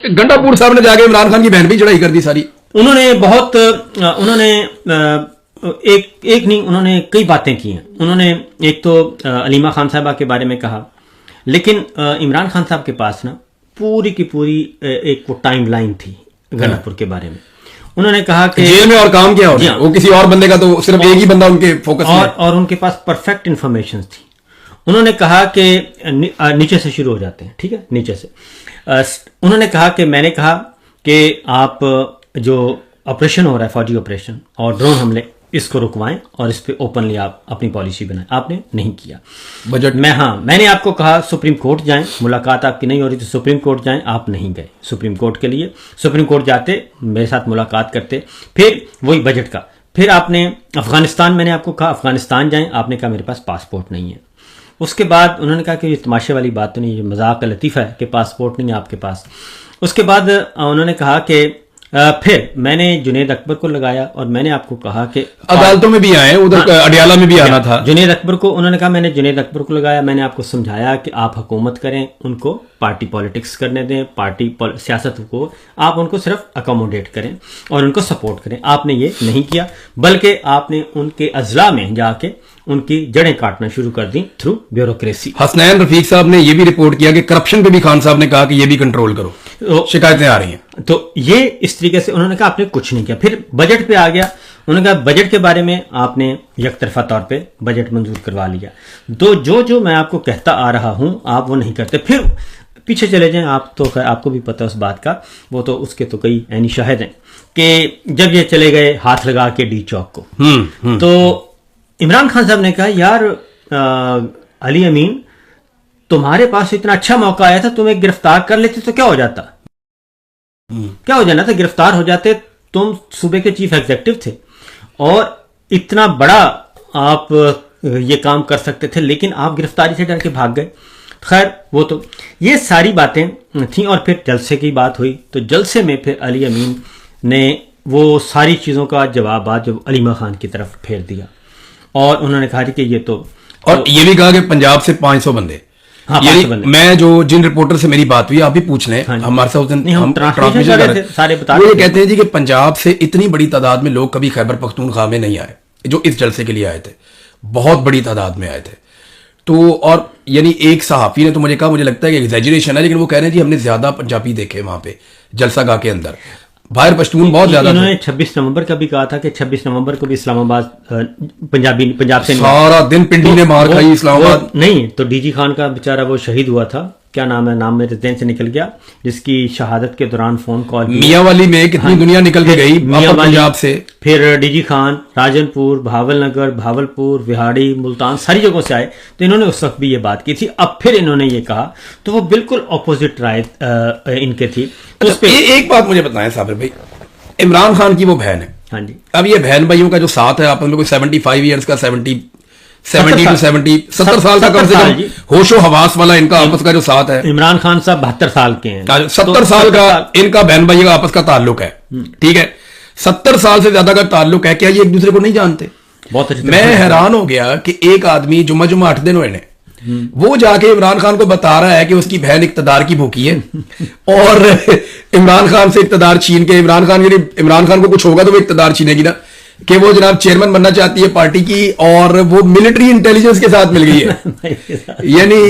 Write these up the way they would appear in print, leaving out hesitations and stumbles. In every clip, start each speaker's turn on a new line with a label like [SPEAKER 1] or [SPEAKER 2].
[SPEAKER 1] गंडापुर साहब ने जाके इमरान खान की बहन भी चढ़ाई कर दी सारी।
[SPEAKER 2] उन्होंने एक नहीं, उन्होंने कई बातें की हैं। उन्होंने एक तो अलीमा खान साहबा के बारे में कहा, लेकिन इमरान खान साहब के पास ना पूरी की पूरी एक वो टाइम लाइन थी गंडापुर के बारे में। उन्होंने कहा कि
[SPEAKER 1] जेल में और काम किया उन्होंने, वो किसी और बंदे का तो सिर्फ एक ही बंदा उनके फोकस में
[SPEAKER 2] और उनके पास परफेक्ट इंफॉर्मेशन थी। उन्होंने कहा कि नीचे से शुरू हो जाते हैं, ठीक है, नीचे से। उन्होंने कहा कि मैंने कहा कि आप जो ऑपरेशन हो रहा है, फौजी ऑपरेशन और ड्रोन हमले, इसको रुकवाएं और इस पे ओपनली आप अपनी पॉलिसी बनाएं। आपने नहीं किया
[SPEAKER 1] बजट में।
[SPEAKER 2] मैंने आपको कहा सुप्रीम कोर्ट जाएं, मुलाकात आपकी नहीं हो रही तो सुप्रीम कोर्ट जाएं, आप नहीं गए सुप्रीम कोर्ट के लिए। सुप्रीम कोर्ट जाते, मेरे साथ मुलाकात करते, फिर वही बजट का। फिर आपने अफगानिस्तान, मैंने आपको कहा अफगानिस्तान जाएं, आपने कहा मेरे पास पासपोर्ट नहीं है। उसके बाद उन्होंने कहा कि ये तमाशे वाली बात तो नहीं, ये मजाक का लतीफ़ा है कि पासपोर्ट नहीं है आपके पास। उसके बाद उन्होंने कहा कि फिर मैंने जुनेद अकबर को लगाया और मैंने आपको कहा कि
[SPEAKER 1] अदालतों में भी आए, उधर अडियाला में भी आना था।
[SPEAKER 2] जुनेद अकबर को, उन्होंने कहा मैंने जुनेद अकबर को लगाया, मैंने आपको समझाया कि आप हुकूमत करें, उनको पार्टी पॉलिटिक्स करने दें, पार्टी सियासत को आप उनको सिर्फ अकोमोडेट करें और उनको सपोर्ट करें। आपने ये नहीं किया, बल्कि आपने उनके अजला में जाके उनकी जड़ें काटना शुरू कर the through bureaucracy.
[SPEAKER 1] Hasnain Rafiq साहब ने यह भी रिपोर्ट किया कि करप्शन पे भी खान साहब ने कहा कि ये भी कंट्रोल करो, तो शिकायतें आ रही हैं।
[SPEAKER 2] तो ये इस तरीके से उन्होंने कहा आपने कुछ नहीं किया। फिर बजट पे आ गया, उन्होंने कहा बजट के बारे में आपने यकतरफा तौर पे बजट मंजूर करवा लिया। तो जो मैं आपको कहता आ रहा हूं आप वो नहीं करते। फिर पीछे चले जाएं, आप तो आपको भी पता है उस बात का, वो तो उसके तो कई ऐनी शाहिद हैं कि जब ये चले गए हाथ लगा के डी चौक को, तो इमरान खान साहब ने कहा यार अली अमीन, तुम्हारे पास इतना अच्छा मौका आया था, तुम्हें गिरफ्तार कर लेते तो क्या हो जाता, क्या हो जाना था, गिरफ्तार हो जाते। तुम सूबे के चीफ एग्जीक्यूटिव थे और इतना बड़ा आप ये काम कर सकते थे, लेकिन आप गिरफ्तारी से डर के भाग गए। खैर वो तो ये सारी बातें थी। और फिर जलसे की बात हुई, तो जलसे में फिर अली अमीन ने वो सारी चीजों का जवाब जब अलीमा खान की तरफ फेर दिया और उन्होंने कहा कि ये तो, और
[SPEAKER 1] ये भी कहा कि पंजाब से 500 बंदे।
[SPEAKER 2] हाँ,
[SPEAKER 1] मैं जिन रिपोर्टर से मेरी बात हुई, आप भी पूछ लें, हमारे साथ हम ट्रांसमिशन कर रहे थे, सारे बता रहे थे। वो कहते हैं जी कि पंजाब से इतनी बड़ी तादाद में लोग कभी खैबर पख्तूनख्वा में नहीं आए जो इस जलसे के लिए आए थे, बहुत बड़ी तादाद में आए थे। तो और यानी एक सहाफी ने तो मुझे कहा, मुझे लगता है कि एग्जैजरेशन है, लेकिन वो कह रहे हैं जी हमने ज्यादा पंजाबी देखे वहां पे जलसा गाह के अंदर, बाहर पश्तून बहुत ज्यादा।
[SPEAKER 2] इन्होंने 26 नवंबर का भी कहा था कि 26 नवंबर को भी इस्लामाबाद पंजाब से
[SPEAKER 1] सारा दिन पिंडी ने मार खाई इस्लामाबाद।
[SPEAKER 2] नहीं तो डीजी खान का बेचारा वो शहीद हुआ था, क्या नाम है, नाम मेरे ज़हन से निकल गया, जिसकी शहादत के दौरान फोन कॉल
[SPEAKER 1] मियां वाली में कितनी दुनिया निकल के गई पंजाब से।
[SPEAKER 2] फिर डीजी खान राजनपुर, भावलनगर, भावलपुर, विहाड़ी, मुल्तान, सारी जगहों से आए। तो इन्होंने उस वक्त भी ये बात की थी। अब फिर इन्होंने ये कहा, तो वो बिल्कुल ऑपोजिट राय इनके थी।
[SPEAKER 1] तो एक बात मुझे बताएं साबिर भाई, इमरान खान की वो बहन है,
[SPEAKER 2] हाँ जी,
[SPEAKER 1] अब ये बहन भाइयों का जो साथ है आपस में, कोई 75 ईयर्स का 70 to 70 साल का कम से कम होशो हवास वाला इनका आपस का जो साथ है।
[SPEAKER 2] इमरान खान साहब 72 साल के हैं,
[SPEAKER 1] 70 साल का इनका बहन भाई का आपस का ताल्लुक है, ठीक है, 70 साल से ज्यादा का ताल्लुक है। क्या ये एक दूसरे को नहीं जानते?
[SPEAKER 2] बहुत अच्छी।
[SPEAKER 1] मैं हैरान हो गया कि एक आदमी जुम्मा 8 दिन हुए, वो जाके इमरान खान को बता रहा है कि उसकी बहन इक्तदार की भूखी है और इमरान खान से इक्तदार छीन के, इमरान खान को कुछ होगा तो वो इक्तदार छीनेगी ना, कि वो जनाब चेयरमैन बनना चाहती है पार्टी की और वो मिलिट्री इंटेलिजेंस के साथ मिल गई है। यानी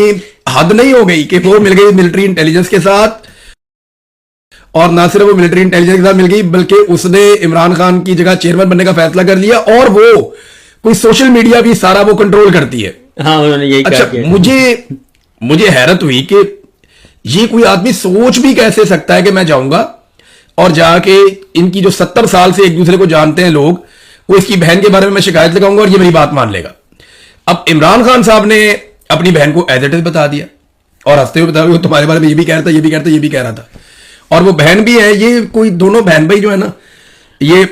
[SPEAKER 1] हद नहीं हो गई कि वो मिल गई मिलिट्री इंटेलिजेंस के साथ, और ना सिर्फ वो मिलिट्री इंटेलिजेंस के साथ मिल गई, बल्कि उसने इमरान खान की जगह चेयरमैन बनने का फैसला कर लिया और वो कोई सोशल मीडिया भी सारा वो कंट्रोल करती है।
[SPEAKER 2] हाँ, उन्होंने यही
[SPEAKER 1] अच्छा, मुझे हैरत हुई कि ये कोई आदमी सोच भी कैसे सकता है कि मैं जाऊंगा और जाके इनकी जो 70 साल से एक दूसरे को जानते हैं लोग, वो इसकी बहन के बारे में मैं शिकायत लगाऊंगा और ये मेरी बात मान लेगा। अब इमरान खान साहब ने अपनी बहन को एज इट इज बता दिया और हंसते हुए बताया तुम्हारे बारे में ये भी कह रहा था, ये भी कह रहा था, ये भी कह रहा था, और वो बहन भी है। ये कोई दोनों बहन भाई जो है ना, ये